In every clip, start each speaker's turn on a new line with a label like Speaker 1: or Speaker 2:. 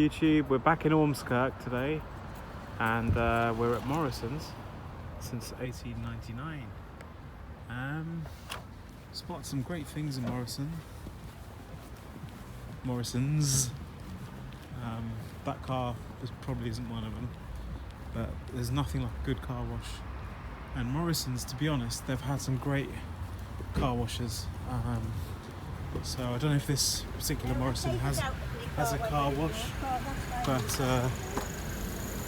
Speaker 1: YouTube. We're back in Ormskirk today, and we're at Morrison's since 1899. Spotted some great things in Morrison's. That car probably isn't one of them, but there's nothing like a good car wash. And Morrison's, to be honest, they've had some great car washes. So I don't know if this particular Morrison has a car wash, but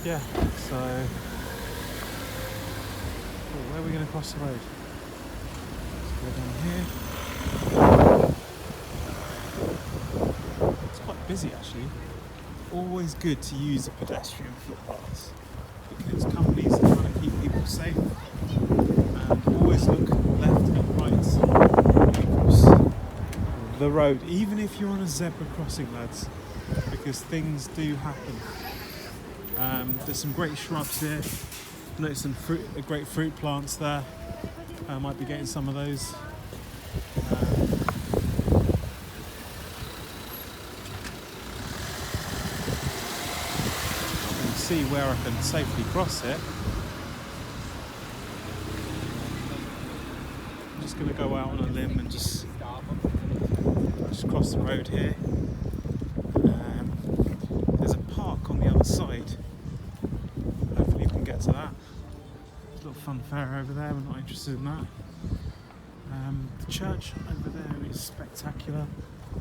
Speaker 1: yeah. So where are we going to cross the road? Let's go down here. It's quite busy actually. Always good to use a pedestrian footpath because companies are trying to keep people safe, and always look left and right when you cross the road, even if you're on a zebra crossing, lads, because things do happen. There's some great shrubs here. Notice some great fruit plants there. I might be getting some of those. See where I can safely cross it. I'm just going to go out on a limb and just cross the road here. There's a park on the other side. Hopefully we can get to that. There's a little fun fair over there, we're not interested in that. The church over there is spectacular.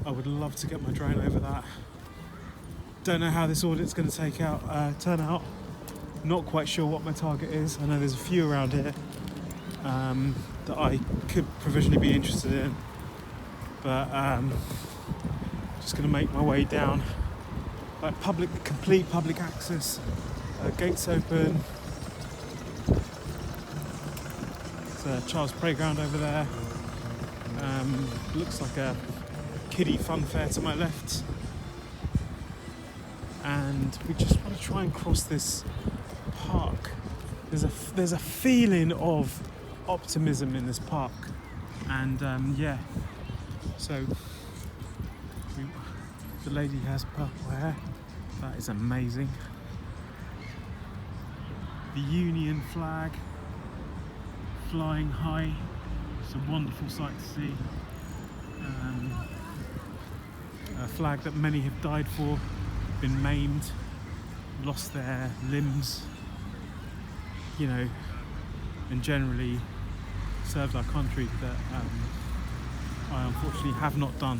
Speaker 1: I would love to get my drone over that. Don't know how this audit's going to turn out. Not quite sure what my target is. I know there's a few around here that I could provisionally be interested in, but just going to make my way down. Like complete public access. Gates open. There's a child's playground over there. Looks like a kiddie fun fair to my left. And we just want to try and cross this park. There's a feeling of optimism in this park, and yeah. So the lady has purple hair. That is amazing. The Union flag flying high. It's a wonderful sight to see. A flag that many have died for. Been maimed, lost their limbs, you know, and generally served our country that I unfortunately have not done.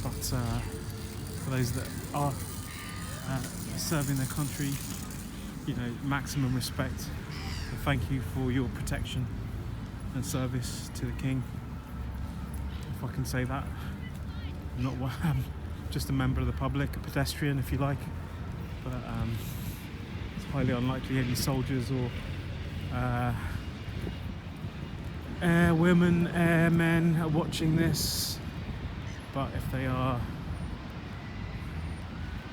Speaker 1: But for those that are serving their country, you know, maximum respect, and thank you for your protection and service to the King, if I can say that. I'm not what I am. Just a member of the public, a pedestrian if you like, but it's highly unlikely any soldiers or airwomen, airmen are watching this, but if they are,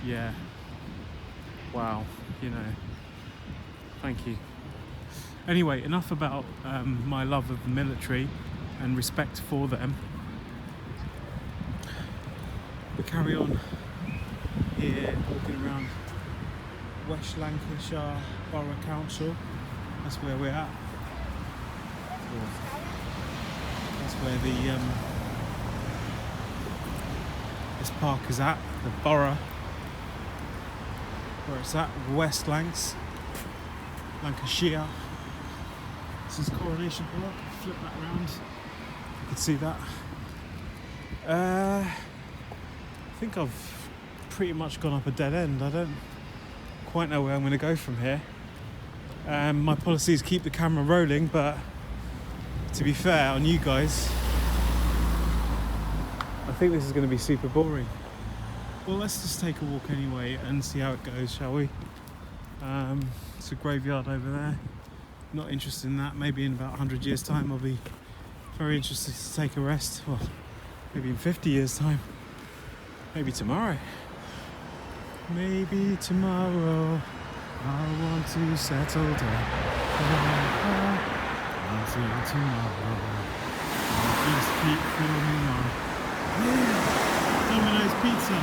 Speaker 1: yeah, wow, you know, thank you. Anyway, enough about my love of the military and respect for them. We carry on here, walking around West Lancashire Borough Council. That's where we're at. That's where the this park is at, the borough where it's at, West Lancs, Lancashire. This is Coronation Park. Flip that around. You can see that. I think I've pretty much gone up a dead end. I don't quite know where I'm going to go from here. My policy is keep the camera rolling, but to be fair on you guys, I think this is going to be super boring. Well, let's just take a walk anyway and see how it goes, shall we? It's a graveyard over there. Not interested in that. Maybe in about 100 years time I'll be very interested to take a rest. Well, maybe in 50 years time. Maybe tomorrow. Maybe tomorrow I want to settle down. Until tomorrow, I'll just keep filming on. Yeah. Domino's Pizza.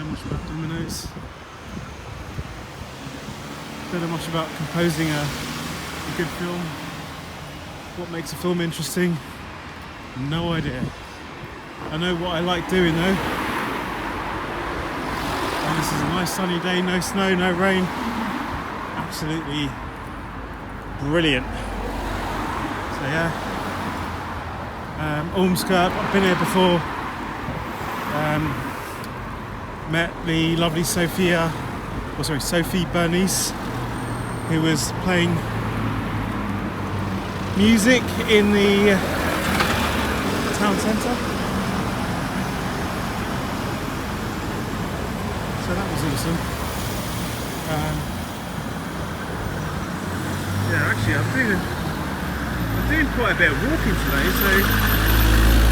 Speaker 1: much about dominoes. Don't know much about composing a good film. What makes a film interesting? No idea. I know what I like doing though. And this is a nice sunny day, no snow, no rain. Absolutely brilliant. So yeah, Ormskirk, I've been here before. Met the lovely Sophie Bernice, who was playing music in the town centre. So that was awesome. Yeah, actually I'm doing quite a bit of walking today, so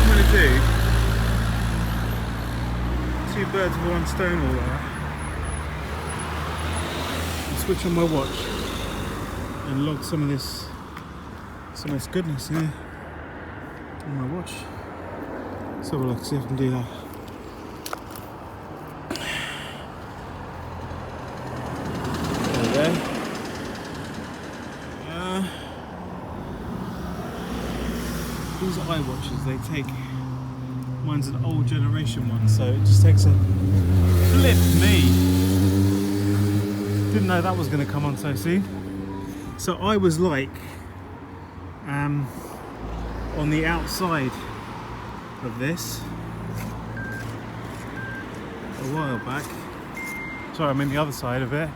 Speaker 1: what I'm going to do, two birds with one stone all that. I'll switch on my watch and log some of this goodness here on my watch. Let's have a look, see if I can do that. There we go. These are iWatches, they take, mine's an old generation one, so it just takes a flip me. Didn't know that was going to come on so soon. So I was like on the outside of this a while back. Sorry, I'm in the other side of it.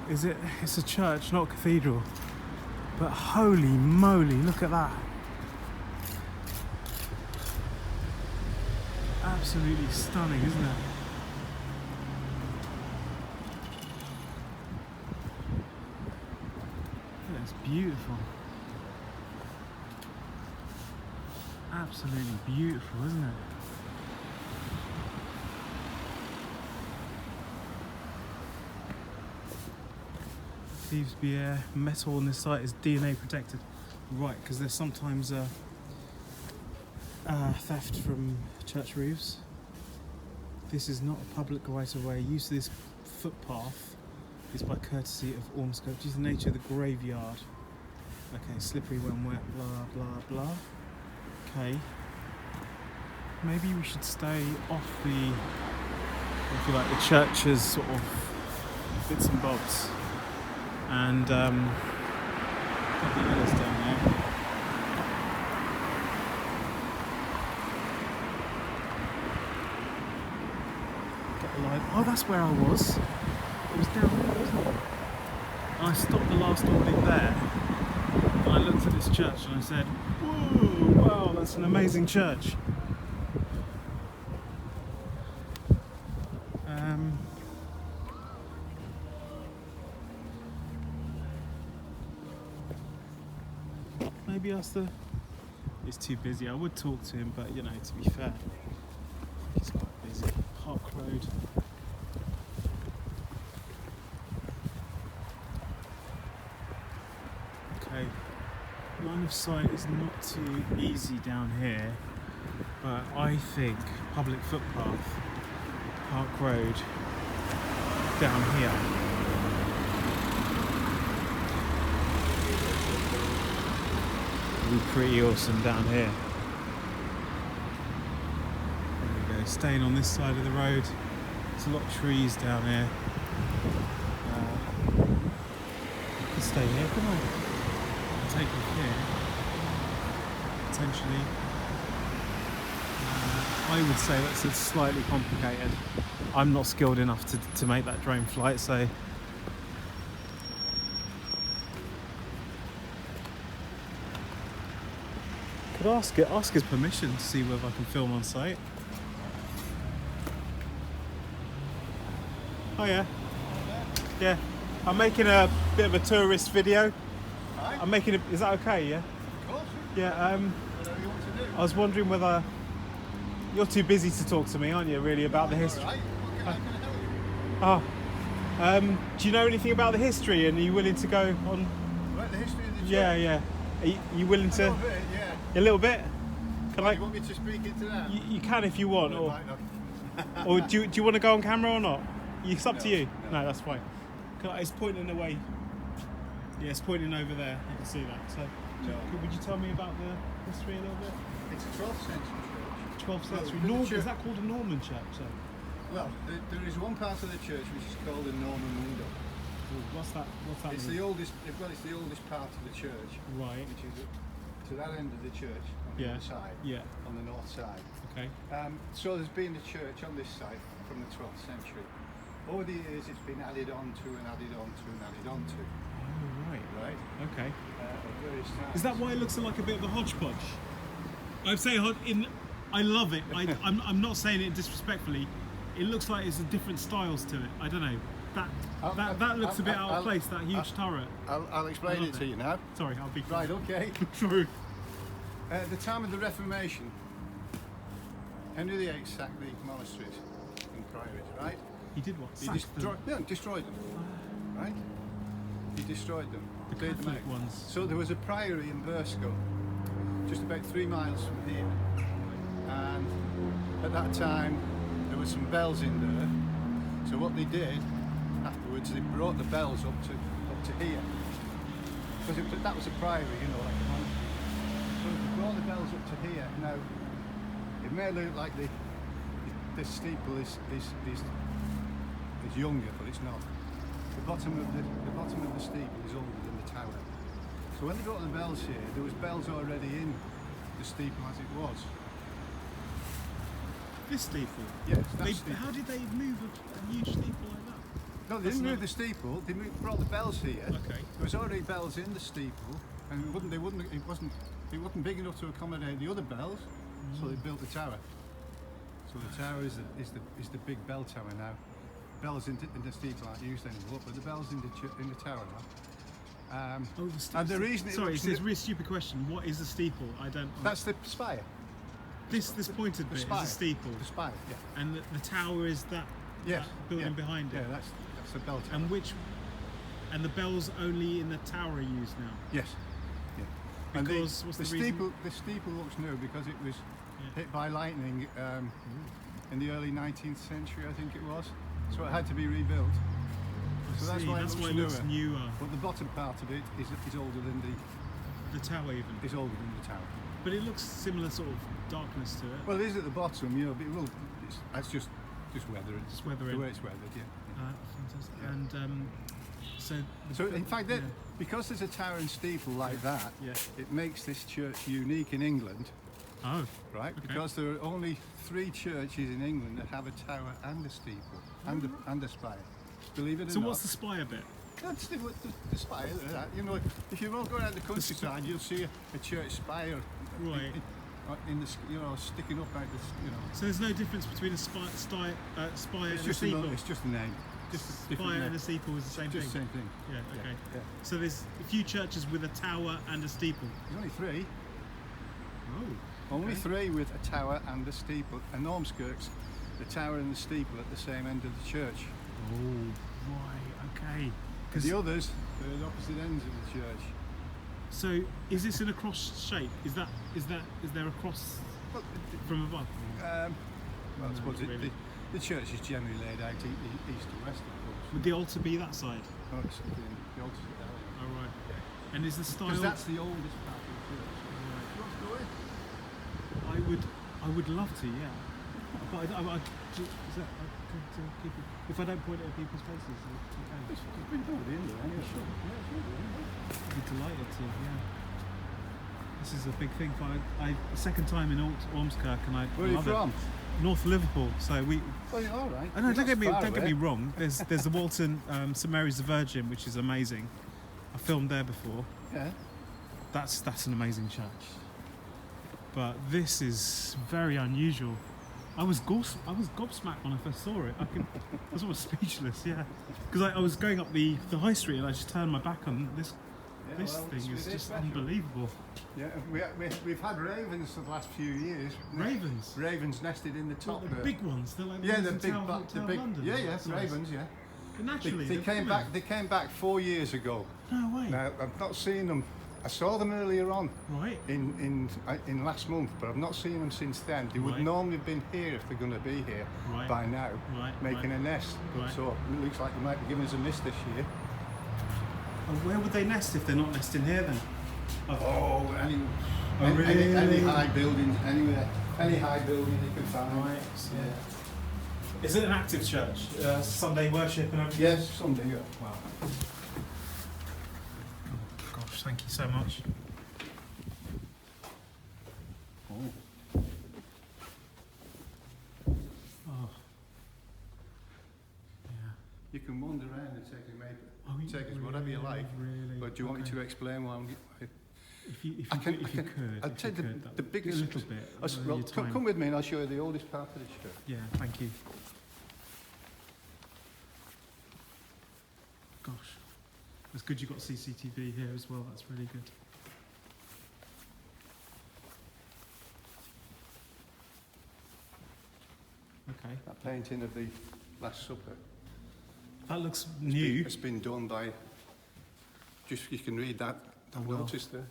Speaker 1: It's a church, not a cathedral. But holy moly, look at that. Absolutely stunning, isn't it? It's beautiful. Absolutely beautiful, isn't it? Thieves beware, metal on this site is DNA protected. Right, because there's sometimes theft from church roofs. This is not a public right of way. Use of this footpath is by courtesy of Ormskirk due to the nature of the graveyard. Okay, slippery when wet, blah blah blah. Okay. Maybe we should stay off the, if you like, the church's sort of bits and bobs. And got the others down there. Get the light. Oh, that's where I was. It was down there, wasn't it? And I stopped the last audit there. And I looked at this church and I said, whoa, wow, that's an amazing church. Maybe ask the... He's too busy. I would talk to him, but you know, to be fair, he's quite busy. Park Road. Okay. Line of sight is not too easy down here, but I think public footpath, Park Road, down here. Be pretty awesome down here. There we go, staying on this side of the road. There's a lot of trees down here. You can stay here, come on. I'll take you here. Potentially. I would say that's slightly complicated. I'm not skilled enough to make that drone flight, so could ask his permission to see whether I can film on site. Oh yeah. Yeah. I'm making a bit of a tourist video.
Speaker 2: Hi.
Speaker 1: I'm making a, is that okay, yeah?
Speaker 2: Of course.
Speaker 1: Yeah,
Speaker 2: Whatever you want to do.
Speaker 1: I was wondering whether you're too busy to talk to me, aren't you, really, about the history?
Speaker 2: Right. How can I help you?
Speaker 1: Do you know anything about the history, and are you willing to go on?
Speaker 2: Right, the history of the church.
Speaker 1: Yeah, yeah. Are you willing to?
Speaker 2: A little bit, yeah.
Speaker 1: A little bit? Can I?
Speaker 2: You want me to speak into that?
Speaker 1: You can if you want,
Speaker 2: Well,
Speaker 1: or
Speaker 2: it might not.
Speaker 1: Or do you want to go on camera or not? It's up to you.
Speaker 2: No.
Speaker 1: No, that's fine. It's pointing away. Yeah, it's pointing over there. You can see that. So, would you tell me about the history a little bit?
Speaker 2: It's a 12th century church.
Speaker 1: 12th century.
Speaker 2: Well,
Speaker 1: Is that called a Norman church? So?
Speaker 2: Well, there is one part of the church which is called the Norman window.
Speaker 1: What's that?
Speaker 2: It's the oldest. Well, it's the oldest part of the church.
Speaker 1: Right.
Speaker 2: Which is to that end of the church on the other side.
Speaker 1: Yeah.
Speaker 2: On the north side.
Speaker 1: Okay.
Speaker 2: So there's been a church on this site from the 12th century. Over the years, it's been added on to and added on to and added on to.
Speaker 1: Oh, right.
Speaker 2: Right.
Speaker 1: Okay.
Speaker 2: At various times.
Speaker 1: Is that why it looks like a bit of a hodgepodge? I'd say I love it. I'm not saying it disrespectfully. It looks like it's different styles to it. I don't know. That looks a bit out of place. That huge turret.
Speaker 2: I'll explain it to you now.
Speaker 1: Sorry, I'll be
Speaker 2: right. Okay.
Speaker 1: True.
Speaker 2: At the time of the Reformation, Henry VIII sacked the monasteries and priories. Right.
Speaker 1: He did what?
Speaker 2: He destroyed them. Right. He destroyed them.
Speaker 1: The
Speaker 2: Cleared them
Speaker 1: Catholic
Speaker 2: out.
Speaker 1: ones.
Speaker 2: So there was a priory in Burscough, just about 3 miles from here, and at that time there were some bells in there. So what they did afterwards, they brought the bells up to here, because that was a priory, you know, like a monastery. So they brought the bells up to here. Now it may look like the steeple is younger, but it's not. The bottom of the steeple is older than the tower. So when they brought the bells here, there was bells already in the steeple as it was.
Speaker 1: This steeple?
Speaker 2: Yes, that steeple.
Speaker 1: How did they move a huge steeple like that?
Speaker 2: No, they didn't move the steeple. They brought the bells here.
Speaker 1: Okay.
Speaker 2: There was already bells in the steeple, and it wasn't big enough to accommodate the other bells, so they built the tower. So the tower is the big bell tower now. Bells in the steeple aren't used anymore, but the bells in the tower now. And the reason
Speaker 1: it's a really stupid question. What is a steeple? I don't.
Speaker 2: That's the spire.
Speaker 1: This pointed bit is a steeple.
Speaker 2: The spire, yeah.
Speaker 1: And the tower is that building behind it.
Speaker 2: Yeah, that's the bell tower.
Speaker 1: And the bells only in the tower are used now.
Speaker 2: Yes. Yeah.
Speaker 1: Because what's the reason?
Speaker 2: The steeple looks new because it was hit by lightning in the early 19th century, I think it was. So it had to be rebuilt. So that's why it looks newer. But the bottom part of it is older than
Speaker 1: the tower even.
Speaker 2: Is older than the tower.
Speaker 1: But it looks similar sort of darkness to it.
Speaker 2: Well, it is at the bottom, you know. But it's just weathered.
Speaker 1: Just weathering.
Speaker 2: The way it's weathered, yeah.
Speaker 1: Fantastic.
Speaker 2: Yeah.
Speaker 1: And
Speaker 2: so in fact, because there's a tower and steeple like that, it makes this church unique in England.
Speaker 1: Oh.
Speaker 2: Right. Okay. Because there are only 3 churches in England that have a tower and a steeple and a spire. Believe it or not.
Speaker 1: So what's the spire bit?
Speaker 2: That's the spire. You know, if you go around the countryside, you'll see a church spire.
Speaker 1: Right.
Speaker 2: Sticking up like this. You know.
Speaker 1: So there's no difference between a spire and a steeple.
Speaker 2: It's just a name.
Speaker 1: Just a spire and a steeple is the same thing.
Speaker 2: Just the same thing.
Speaker 1: Yeah. Okay.
Speaker 2: Yeah.
Speaker 1: So there's a few churches with a tower and a steeple.
Speaker 2: There's only 3.
Speaker 1: Oh.
Speaker 2: Only 3 with a tower and a steeple. And Ormskirk's the tower and the steeple at the same end of the church.
Speaker 1: Oh, right, okay.
Speaker 2: The others are at opposite ends of the church.
Speaker 1: So, is this in a cross shape? Is there a cross from above?
Speaker 2: Well, I suppose the church is generally laid out east to west, of course.
Speaker 1: Would the altar be that side?
Speaker 2: Oh, the altar's at that way.
Speaker 1: Oh, right. Yeah. And is the style?
Speaker 2: Because that's the oldest part of the church. Right. Do you want to go in?
Speaker 1: I would love to, yeah. But if I don't point at people's faces, okay.
Speaker 2: It's been brought in there, yeah, sure.
Speaker 1: I'd be delighted to, yeah. This is a big thing. Second time in Ormskirk, and I
Speaker 2: Where are you from?
Speaker 1: North Liverpool. So we.
Speaker 2: Well, all right.
Speaker 1: I know. Don't get me wrong. There's the Walton St Mary's the Virgin, which is amazing. I filmed there before.
Speaker 2: Yeah.
Speaker 1: That's an amazing church. But this is very unusual. I was gobsmacked when I first saw it. I was almost speechless, yeah. Because I was going up the high street and I just turned my back on this thing. Is just unbelievable.
Speaker 2: Yeah, we've had ravens for the last few years.
Speaker 1: Ravens?
Speaker 2: Ravens nested in the top.
Speaker 1: The big ones? They're like
Speaker 2: the
Speaker 1: big London.
Speaker 2: Yeah, ravens, yeah.
Speaker 1: But naturally,
Speaker 2: they came back 4 years ago.
Speaker 1: No way.
Speaker 2: Now I've not seen them I saw them earlier on
Speaker 1: Right.
Speaker 2: in last month, but I've not seen them since then. They would
Speaker 1: Right.
Speaker 2: normally have been here if they're going to be here
Speaker 1: Right.
Speaker 2: by now, making
Speaker 1: Right.
Speaker 2: a nest.
Speaker 1: Right.
Speaker 2: So it looks like they might be giving us a miss this year.
Speaker 1: And where would they nest if they're not nesting here then?
Speaker 2: Oh,
Speaker 1: Really?
Speaker 2: any high buildings, anywhere, any high building you can find.
Speaker 1: Right. So
Speaker 2: Yeah.
Speaker 1: is it an active church? Sunday worship and everything?
Speaker 2: Yes, someday. Yeah.
Speaker 1: Wow. Oh, gosh, thank you so much.
Speaker 2: Oh.
Speaker 1: Oh. Yeah.
Speaker 2: You can wander around and take us
Speaker 1: Oh,
Speaker 2: whatever you like.
Speaker 1: Really?
Speaker 2: But do you want me
Speaker 1: Okay.
Speaker 2: to explain why I'm?
Speaker 1: If you
Speaker 2: I can-
Speaker 1: could,
Speaker 2: I'll tell you the biggest.
Speaker 1: a little bit.
Speaker 2: Well,
Speaker 1: your time.
Speaker 2: come with me and I'll show you the oldest part of the church.
Speaker 1: Yeah, thank you. Gosh, it's good you've got CCTV here as well. That's really good. Okay,
Speaker 2: That painting of the Last Supper.
Speaker 1: that looks new.
Speaker 2: It's been done by. Just you can read that. I've
Speaker 1: wow.
Speaker 2: noticed there.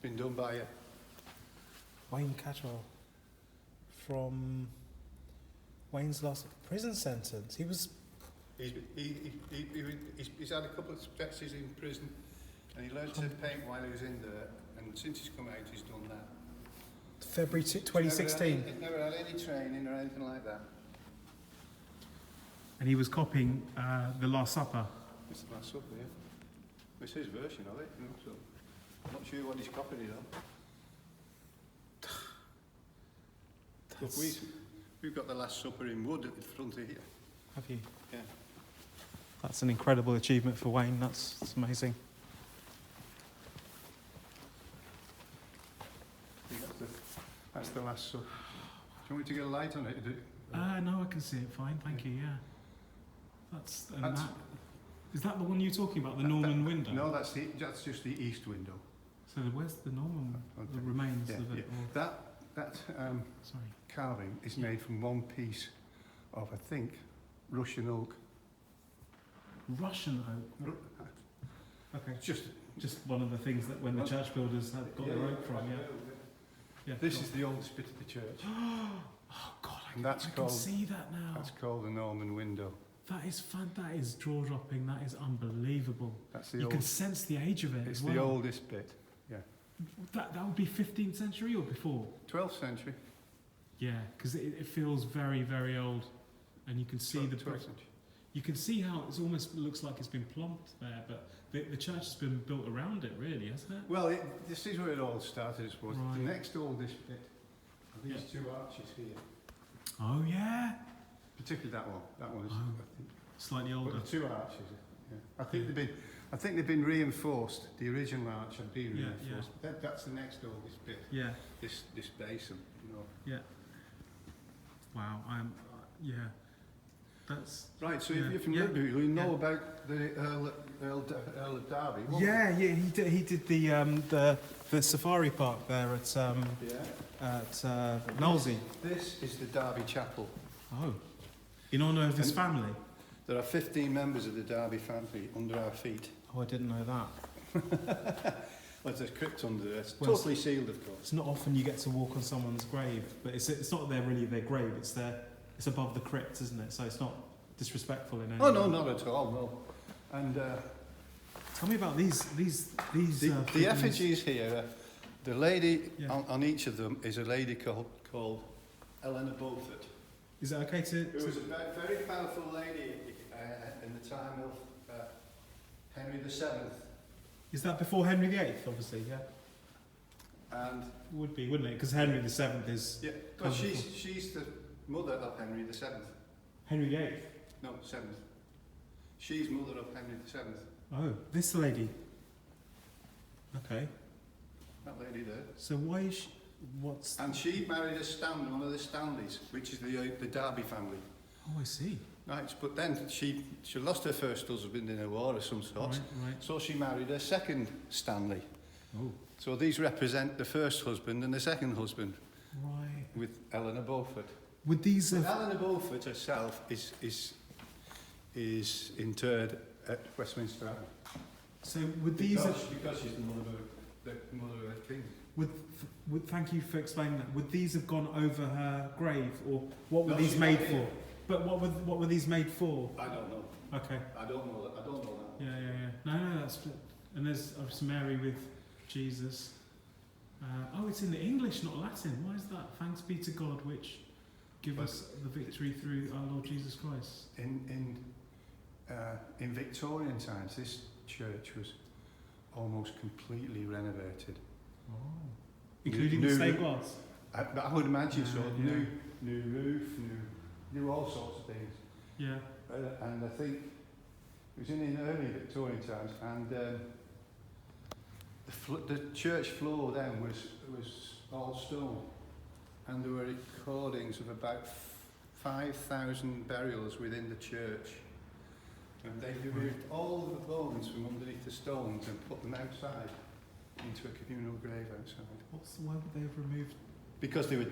Speaker 2: Been done by.
Speaker 1: Wayne Cattrall from Wayne's last prison sentence. He was.
Speaker 2: He's had a couple of stretches in prison, and he learned to paint while he was in there. And since he's come out, he's done that.
Speaker 1: February 2016.
Speaker 2: He's never had any training or anything like that.
Speaker 1: And he was copying The Last Supper.
Speaker 2: It's the Last Supper, yeah. It's his version of it, you know, so I'm not sure what he's copied it on. Look, we've got the Last Supper in wood at the front of here.
Speaker 1: Have you?
Speaker 2: Yeah.
Speaker 1: That's an incredible achievement for Wayne. That's amazing.
Speaker 2: That's the Last Supper. Do you want me to get a light on it?
Speaker 1: No, I can see it fine. Thank you. Yeah. That's is that the one you're talking about? The Norman window?
Speaker 2: No, that's just the east window.
Speaker 1: So where's the Norman?
Speaker 2: Okay.
Speaker 1: The remains
Speaker 2: Yeah,
Speaker 1: of it?
Speaker 2: yeah.
Speaker 1: Or,
Speaker 2: That
Speaker 1: sorry.
Speaker 2: carving is made from one piece of, I think, Russian oak.
Speaker 1: Russian oak. Okay.
Speaker 2: Just
Speaker 1: one of the things that when the church builders had got their oak from. Yeah. Yeah.
Speaker 2: This is the oldest bit of the church.
Speaker 1: Oh God,
Speaker 2: And that's
Speaker 1: I can
Speaker 2: called-
Speaker 1: see that now.
Speaker 2: That's called the Norman window.
Speaker 1: That is fun. That is jaw dropping. That is unbelievable.
Speaker 2: That's the
Speaker 1: You can
Speaker 2: oldest.
Speaker 1: sense the age of it
Speaker 2: It's
Speaker 1: as well.
Speaker 2: the oldest bit. Yeah.
Speaker 1: That would be 15th century or before.
Speaker 2: 12th century.
Speaker 1: Yeah, because it feels very, very old, and you can see the
Speaker 2: 12th century.
Speaker 1: you can see how it almost looks like it's been plumped there, but the church has been built around it, really, hasn't it?
Speaker 2: Well, this is where it all started, I suppose.
Speaker 1: Right.
Speaker 2: The next oldest bit are these two arches here.
Speaker 1: Oh yeah,
Speaker 2: Particularly that one. That one is,
Speaker 1: Oh.
Speaker 2: I think.
Speaker 1: slightly
Speaker 2: But
Speaker 1: older.
Speaker 2: the two arches. Yeah. I think they've been reinforced. The original arch had been
Speaker 1: Yeah,
Speaker 2: reinforced. That's the next oldest bit.
Speaker 1: Yeah,
Speaker 2: This basin, you know.
Speaker 1: yeah. Wow, yeah. That's
Speaker 2: Right. So
Speaker 1: Yeah.
Speaker 2: if you're from
Speaker 1: Yeah.
Speaker 2: Nordgroove, you know
Speaker 1: Yeah.
Speaker 2: about the Earl of Derby. won't
Speaker 1: yeah. He did the safari park there at
Speaker 2: you? Yeah.
Speaker 1: Knowlesy.
Speaker 2: This is the Derby Chapel.
Speaker 1: Oh, in honour of his
Speaker 2: And-
Speaker 1: family.
Speaker 2: There are 15 members of the Derby family under our feet.
Speaker 1: Oh, I didn't know that.
Speaker 2: Well, there's a crypt under there. It's
Speaker 1: Well,
Speaker 2: totally sealed, of course.
Speaker 1: It's not often you get to walk on someone's grave, but it's not really their grave. It's above the crypt, isn't it? So it's not disrespectful in any
Speaker 2: Oh
Speaker 1: way.
Speaker 2: no, not at all. No. And
Speaker 1: Tell me about these.
Speaker 2: the
Speaker 1: figurines.
Speaker 2: effigies here. The lady
Speaker 1: Yeah.
Speaker 2: on each of them is a lady called Eleanor Beaufort,
Speaker 1: Is it okay to?
Speaker 2: who was a very powerful lady in the time of Henry VII.
Speaker 1: Is that before Henry VIII? Obviously, yeah.
Speaker 2: And
Speaker 1: Would be, wouldn't it? Because Henry VII is
Speaker 2: yeah, but she's the mother of Henry VII.
Speaker 1: Henry VIII.
Speaker 2: No, 7th. She's mother of Henry VII.
Speaker 1: Oh, this lady. Okay.
Speaker 2: That lady there.
Speaker 1: So why is she? What's?
Speaker 2: And she married one of the Stanleys, which is the Derby family.
Speaker 1: Oh, I see.
Speaker 2: Right, but then she lost her first husband in a war of some sort.
Speaker 1: Right.
Speaker 2: So she married her second Stanley.
Speaker 1: Oh,
Speaker 2: So these represent the first husband and the second husband
Speaker 1: right.
Speaker 2: with Eleanor Beaufort.
Speaker 1: Would these?
Speaker 2: Eleanor Beaufort herself is interred at Westminster Abbey.
Speaker 1: So would these?
Speaker 2: Because she's the mother the mother of the king.
Speaker 1: Thank you for explaining that. Would these have gone over her grave, or what were
Speaker 2: No,
Speaker 1: these
Speaker 2: she's
Speaker 1: made
Speaker 2: not
Speaker 1: for?
Speaker 2: here.
Speaker 1: But what were these made for?
Speaker 2: I don't know.
Speaker 1: Okay.
Speaker 2: I don't know that.
Speaker 1: Yeah. No, that's good. And there's obviously Mary with Jesus. Oh, it's in the English, not Latin. Why is that? Thanks be to God, which give us the victory through our Lord Jesus Christ.
Speaker 2: In Victorian times, this church was almost completely renovated.
Speaker 1: Oh. Including the stained glass?
Speaker 2: I would imagine so.
Speaker 1: Yeah.
Speaker 2: New roof, new all sorts of things.
Speaker 1: Yeah.
Speaker 2: And I think it was in early Victorian times, and the church floor then was all stone, and there were recordings of about 5,000 burials within the church. And they removed all of the bones from underneath the stones and put them outside into a communal grave outside.
Speaker 1: Why would they have removed?
Speaker 2: Because they were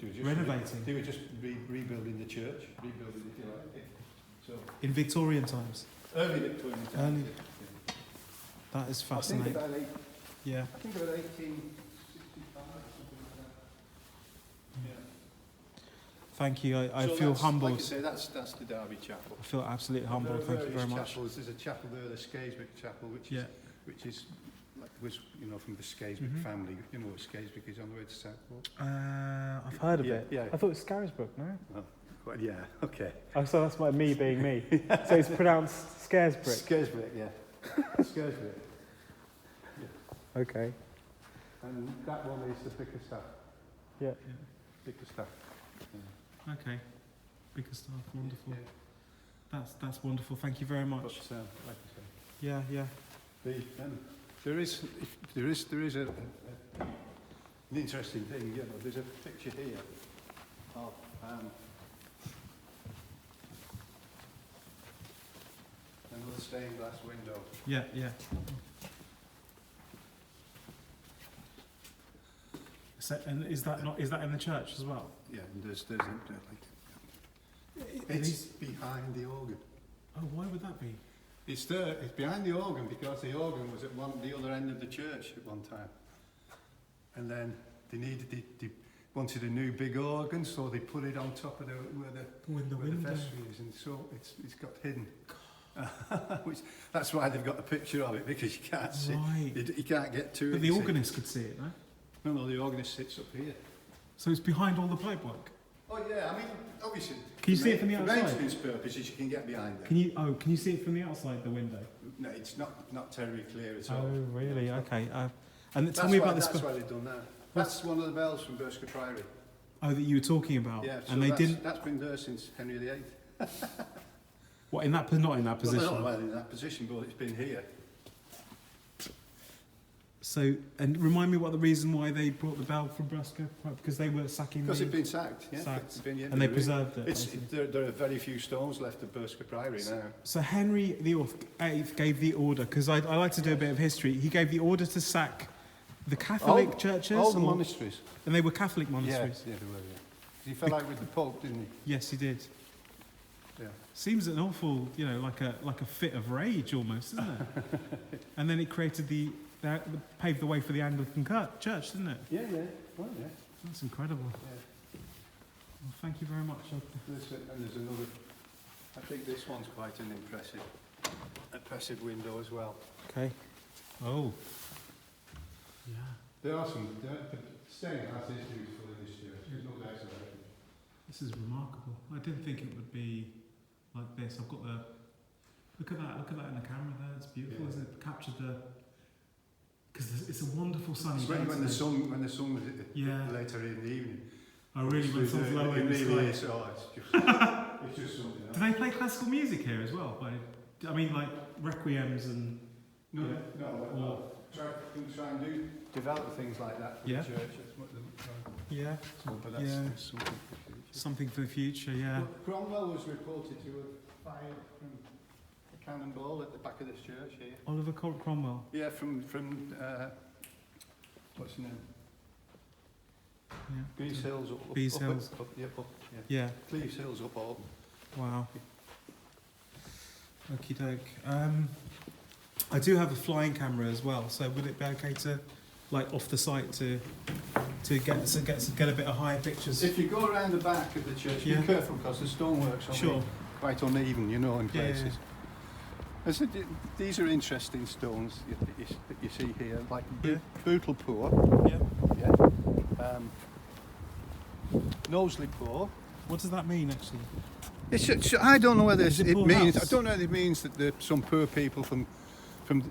Speaker 2: just
Speaker 1: renovating.
Speaker 2: They were just rebuilding the church, rebuilding it, if you like. So
Speaker 1: In Victorian times.
Speaker 2: early Victorian times.
Speaker 1: That is
Speaker 2: I think
Speaker 1: fascinating.
Speaker 2: about
Speaker 1: Yeah.
Speaker 2: 1865 or something like that. Yeah.
Speaker 1: Thank you. I
Speaker 2: So
Speaker 1: feel
Speaker 2: that's,
Speaker 1: humbled.
Speaker 2: Like I say, that's the Derby Chapel.
Speaker 1: I feel absolutely humbled.
Speaker 2: There are
Speaker 1: Thank you very
Speaker 2: various
Speaker 1: much.
Speaker 2: chapels. There's a chapel there, the Scaiswick Chapel, which is like was from the Scaiswick family. You know, Scaiswick is on the way to Southport.
Speaker 1: I've heard of it.
Speaker 2: Yeah.
Speaker 1: I thought it was Scarisbrook, no?
Speaker 2: Well, yeah. Okay.
Speaker 1: Oh, so that's me being me. So it's pronounced Scarisbrooke.
Speaker 2: Scaiswick, yeah. Scaiswick.
Speaker 1: Okay.
Speaker 2: And that one is the Bickerstaff.
Speaker 1: Yeah.
Speaker 2: Bickerstaff.
Speaker 1: Okay. Bickerstaff, wonderful.
Speaker 2: Yeah.
Speaker 1: That's wonderful. Thank you very much.
Speaker 2: But, like I say,
Speaker 1: Yeah.
Speaker 2: there is an interesting thing. You know, there's a picture here of another stained glass window.
Speaker 1: Yeah. So, and is that in the church as well?
Speaker 2: Yeah, and there's it's behind the organ.
Speaker 1: Oh, why would that be?
Speaker 2: It's there. It's behind the organ because the organ was at the other end of the church at one time, and then they wanted a new big organ, so they put it on top of where the vestry is, and so it's got hidden. That's why they've got a picture of it, because you can't see.
Speaker 1: Right.
Speaker 2: You can't get to it.
Speaker 1: But the organist could see it, no?
Speaker 2: No, the organist sits up here.
Speaker 1: So it's behind all the pipework.
Speaker 2: Oh yeah, I mean, obviously.
Speaker 1: Can you see it from the outside?
Speaker 2: For maintenance purposes, you can get behind it.
Speaker 1: Can you see it from the outside the window?
Speaker 2: No, it's not terribly clear at all.
Speaker 1: Oh, really? Okay. And
Speaker 2: That's
Speaker 1: tell me about this.
Speaker 2: That's why they've done that. That's one of the bells from Ormskirk Priory.
Speaker 1: Oh, that you were talking about.
Speaker 2: Yeah, so
Speaker 1: and they didn't.
Speaker 2: That's been there since Henry VIII.
Speaker 1: What, not in that position?
Speaker 2: Well, in that position, but it's been here.
Speaker 1: So, and remind me what the reason why they brought the bell from Ormskirk, because they were sacking.
Speaker 2: Because it'd been sacked. Yeah,
Speaker 1: sacked.
Speaker 2: And
Speaker 1: they preserved it.
Speaker 2: There are very few stones left of Ormskirk Priory now.
Speaker 1: So Henry VIII gave the order, because I like to do a bit of history. He gave the order to sack the Catholic churches.
Speaker 2: All the monasteries.
Speaker 1: And they were Catholic monasteries.
Speaker 2: Yeah, they were. Yeah. He fell out with the Pope, didn't he?
Speaker 1: Yes, he did.
Speaker 2: Yeah.
Speaker 1: Seems an awful, like a fit of rage almost, isn't it? And then it created paved the way for the Anglican Church, didn't it?
Speaker 2: Yeah. Well, yeah.
Speaker 1: That's incredible.
Speaker 2: Yeah.
Speaker 1: Well, thank you very much.
Speaker 2: There's another. I think this one's quite an impressive window as well.
Speaker 1: Okay. Oh. Yeah.
Speaker 2: There are some. The stained glass is beautiful in this church. There's no doubt about it.
Speaker 1: This is remarkable. I didn't think it would be like this. I've got the. Look at that in the camera there. It's beautiful, isn't it? Captured the. Because it's a wonderful sunny day.
Speaker 2: When the sun was later in the evening.
Speaker 1: Oh really? When sun's low in the sky.
Speaker 2: It's just something else.
Speaker 1: Do they play classical music here as well? I mean, like requiems and.
Speaker 2: No. Try and develop things like that for the church. That's what
Speaker 1: Yeah.
Speaker 2: but that's
Speaker 1: something for the future. Yeah.
Speaker 2: Well, Cromwell was reported to have fired from a cannonball at the back of this church here.
Speaker 1: Oliver Cromwell.
Speaker 2: Yeah, from what's his name?
Speaker 1: Yeah.
Speaker 2: Cleves Hills up.
Speaker 1: Cleves Hills. Yeah.
Speaker 2: Cleves Hills up Alton.
Speaker 1: Wow. Okie doke. I do have a flying camera as well, so would it be okay to, like, off the site to get a bit of higher pictures?
Speaker 2: If you go around the back of the church,
Speaker 1: Yeah.
Speaker 2: be careful because the stonework's
Speaker 1: Sure.
Speaker 2: quite uneven, you know, in
Speaker 1: Yeah, yeah,
Speaker 2: places. These are interesting stones that you see here, like
Speaker 1: Yeah.
Speaker 2: Bootle Poor,
Speaker 1: Yeah.
Speaker 2: yeah. Knowsley Poor.
Speaker 1: What does that mean, actually?
Speaker 2: I don't know whether
Speaker 1: Is it
Speaker 2: it
Speaker 1: poor
Speaker 2: means.
Speaker 1: house?
Speaker 2: I don't know whether it means that some poor people from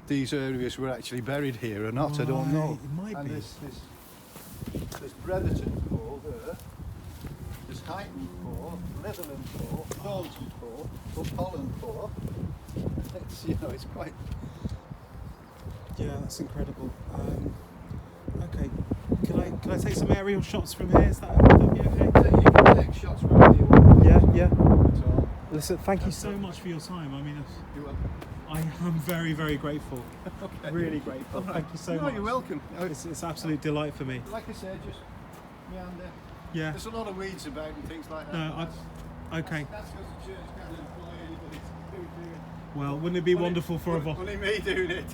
Speaker 2: these areas were actually buried here or not. I don't know.
Speaker 1: It might
Speaker 2: And
Speaker 1: be.
Speaker 2: there's Bretherton Poor there. There's Highton Poor, Netherland Poor, Thornton Poor, Upholland Poor. It's, you know, it's quite.
Speaker 1: Yeah, that's incredible. Okay, can I take some aerial shots from here? Would that be okay?
Speaker 2: You can take shots wherever you want.
Speaker 1: Yeah.
Speaker 2: So,
Speaker 1: Listen, thank you so much for your time. I mean,
Speaker 2: you're welcome.
Speaker 1: I am very, very grateful.
Speaker 2: Okay.
Speaker 1: Really grateful.
Speaker 2: All right.
Speaker 1: Thank you so
Speaker 2: No,
Speaker 1: much.
Speaker 2: you're welcome.
Speaker 1: It's an absolute delight for me.
Speaker 2: Like I said, just meander.
Speaker 1: Yeah.
Speaker 2: There's a lot of weeds about and things like that.
Speaker 1: No, okay.
Speaker 2: That's because the church can't employ anybody to do it.
Speaker 1: Well, wouldn't it be wonderful for a
Speaker 2: Only me doing it.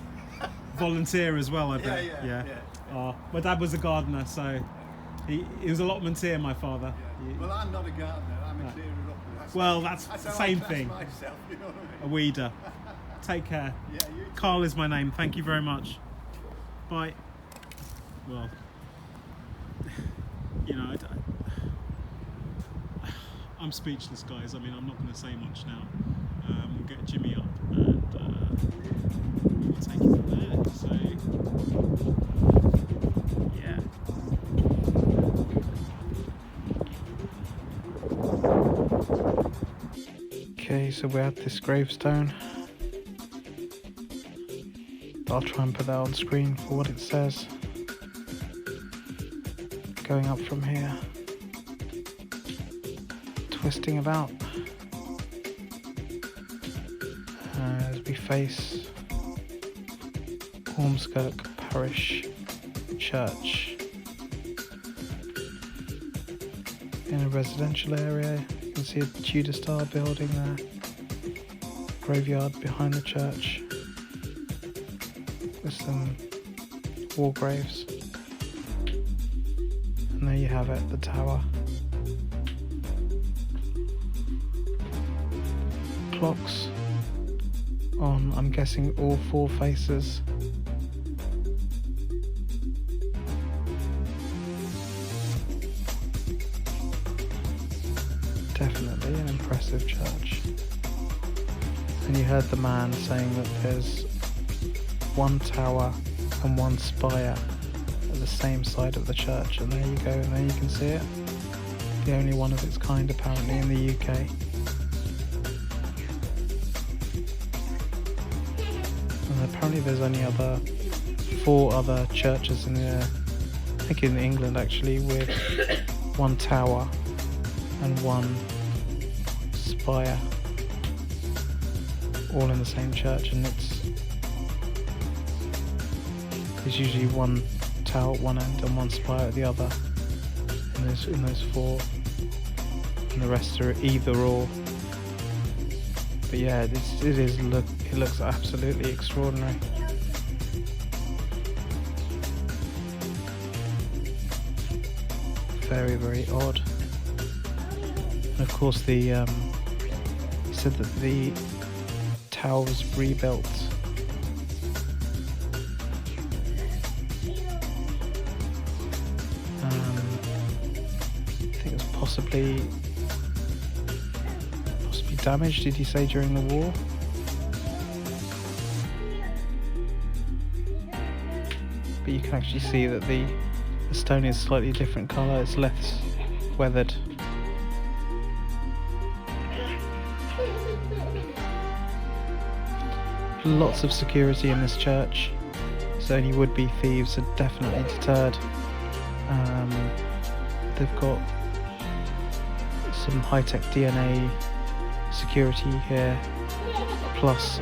Speaker 1: volunteer as well? I bet.
Speaker 2: Yeah.
Speaker 1: Oh, my dad was a gardener, so he was a lotmanteer. My father.
Speaker 2: Well, I'm not a gardener. I'm a clearer upper.
Speaker 1: Well, that's the
Speaker 2: how
Speaker 1: same
Speaker 2: I class
Speaker 1: thing.
Speaker 2: Myself, you know what I
Speaker 1: A
Speaker 2: mean?
Speaker 1: weeder. Take care.
Speaker 2: Yeah, you too.
Speaker 1: Carl is my name. Thank you very much. Bye. Well, you know, I'm speechless, guys. I mean, I'm not going to say much now. We'll get Jimmy up and we'll take it from there. So, yeah. Okay, so we're at this gravestone. I'll try and put that on screen for what it says. Going up from here. Twisting about. As we face Ormskirk Parish Church. In a residential area, you can see a Tudor style building there. Graveyard behind the church. With some war graves. And there you have it, the tower. Clocks on, I'm guessing, all four faces. Definitely an impressive church. And you heard the man saying that there's one tower and one spire at the same side of the church, and there you go, and there you can see it. The only one of its kind apparently in the UK. And apparently there's only 4 other churches in I think in England actually, with one tower and one spire, all in the same church, and there's usually one tower at one end and one spire at the other in those 4, and the rest are either or. But yeah, it looks absolutely extraordinary. Very, very odd. And of course he said that the tower was rebuilt I think it was possibly damaged, did he say, during the war? But you can actually see that the stone is slightly different colour, it's less weathered. Lots of security in this church, so any would-be thieves are definitely deterred. They've got some high-tech DNA security here, plus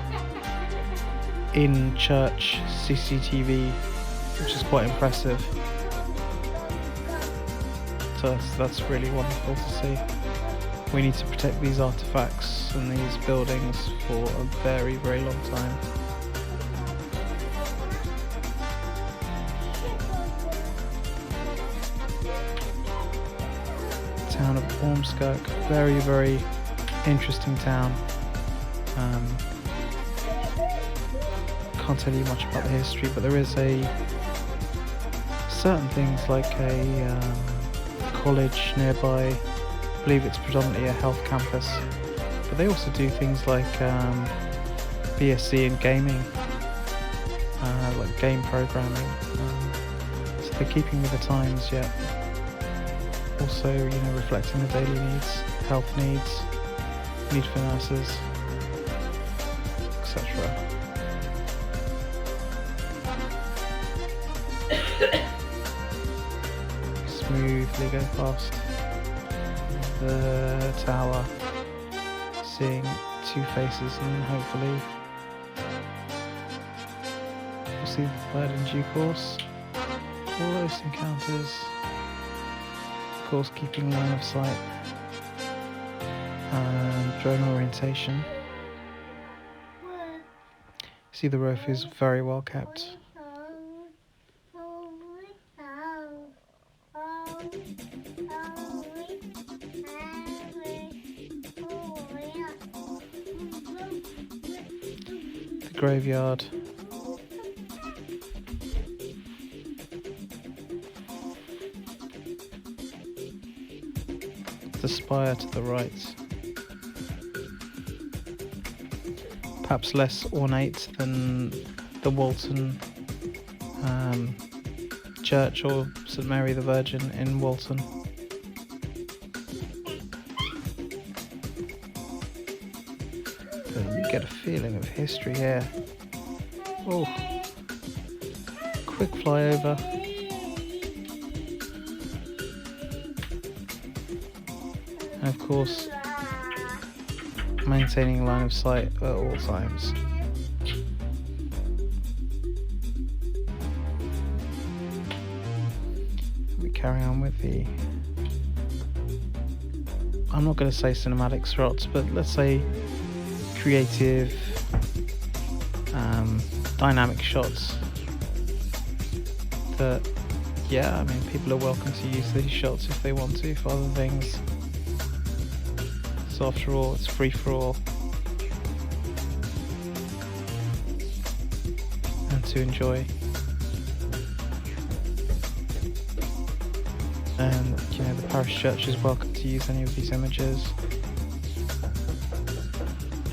Speaker 1: in-church CCTV, which is quite impressive. So that's really wonderful to see. We need to protect these artifacts and these buildings for a very, very long time.
Speaker 3: town of Ormskirk. Very, very interesting town. Can't tell you much about the history, but there is certain things like a college nearby. I believe it's predominantly a health campus, but they also do things like BSc in gaming, like game programming. So they're keeping with the times, yet also, reflecting the daily needs, health needs, need for nurses, etc. Smoothly go past the tower, seeing two faces, and hopefully we'll see the third in due course. Close encounters, of course keeping line of sight and drone orientation. See, the roof is very well kept. The graveyard. The spire to the right. Perhaps less ornate than the Walton Church or St Mary the Virgin in Walton. But you get a feeling of history here. Oh, quick flyover. And of course, maintaining line of sight at all times. We carry on with the, I'm not going to say cinematic shots, but let's say creative, dynamic shots that, people are welcome to use these shots if they want to for other things. So after all, it's free for all, and to enjoy. And the parish church is welcome to use any of these images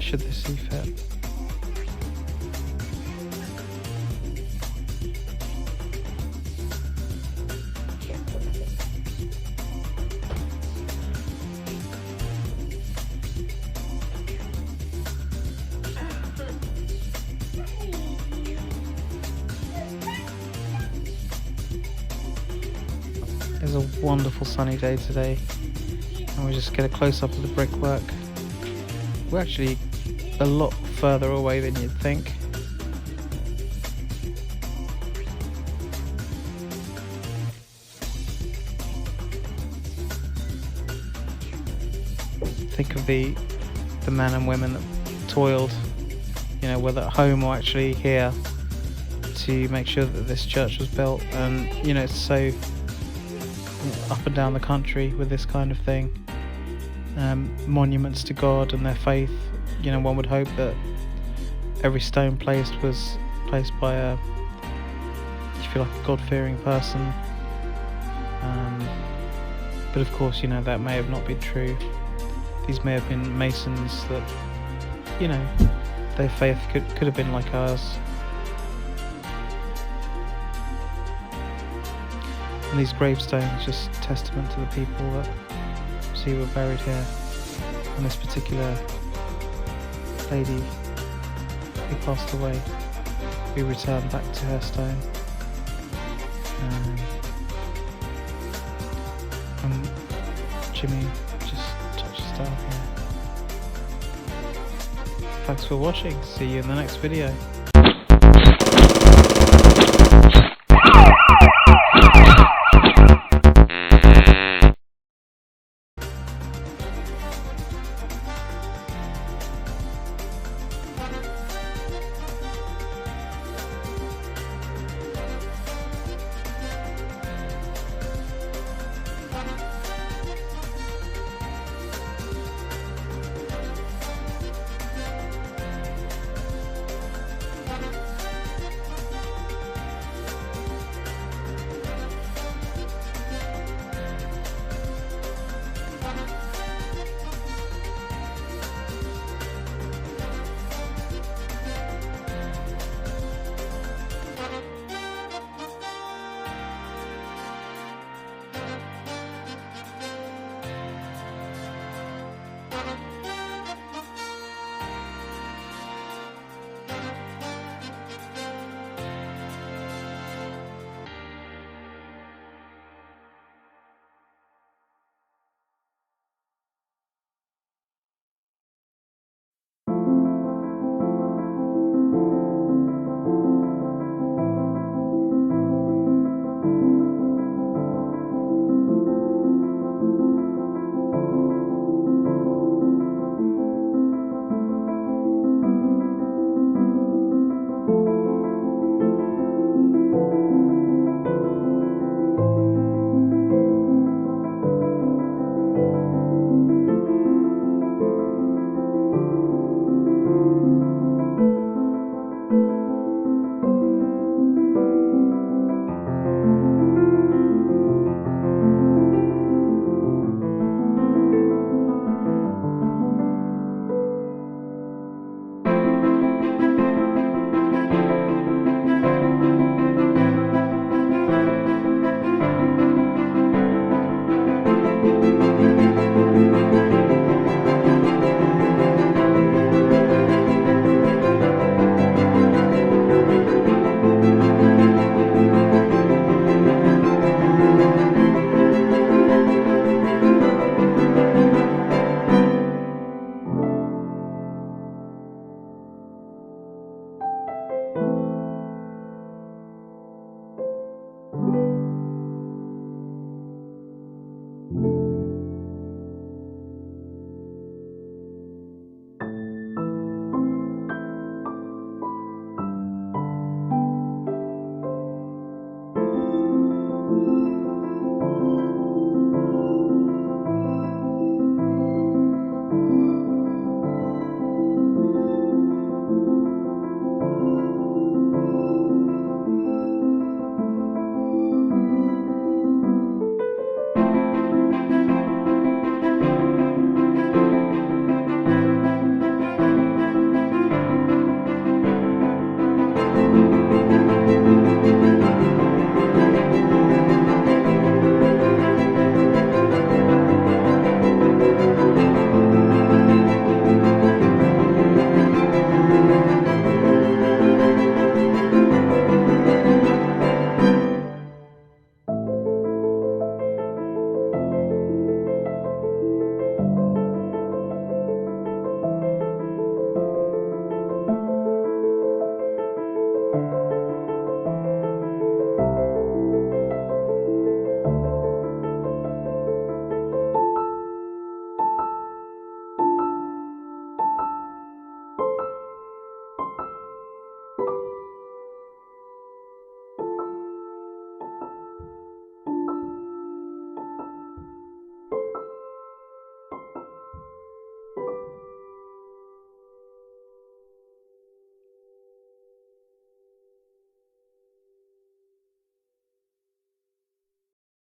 Speaker 3: should they see fit. It's a wonderful sunny day today, and we just get a close-up of the brickwork. We're actually a lot further away than you'd think. Think of the men and women that toiled, whether at home or actually here, to make sure that this church was built. And it's so up and down the country with this kind of thing, monuments to God and their faith. One would hope that every stone placed was placed by a God-fearing person, but of course that may have not been true. These may have been masons that their faith could have been like ours. And these gravestones just testament to the people that were buried here. And this particular lady who passed away, who returned back to her stone. And Jimmy just touches down here. Thanks for watching. See you in the next video.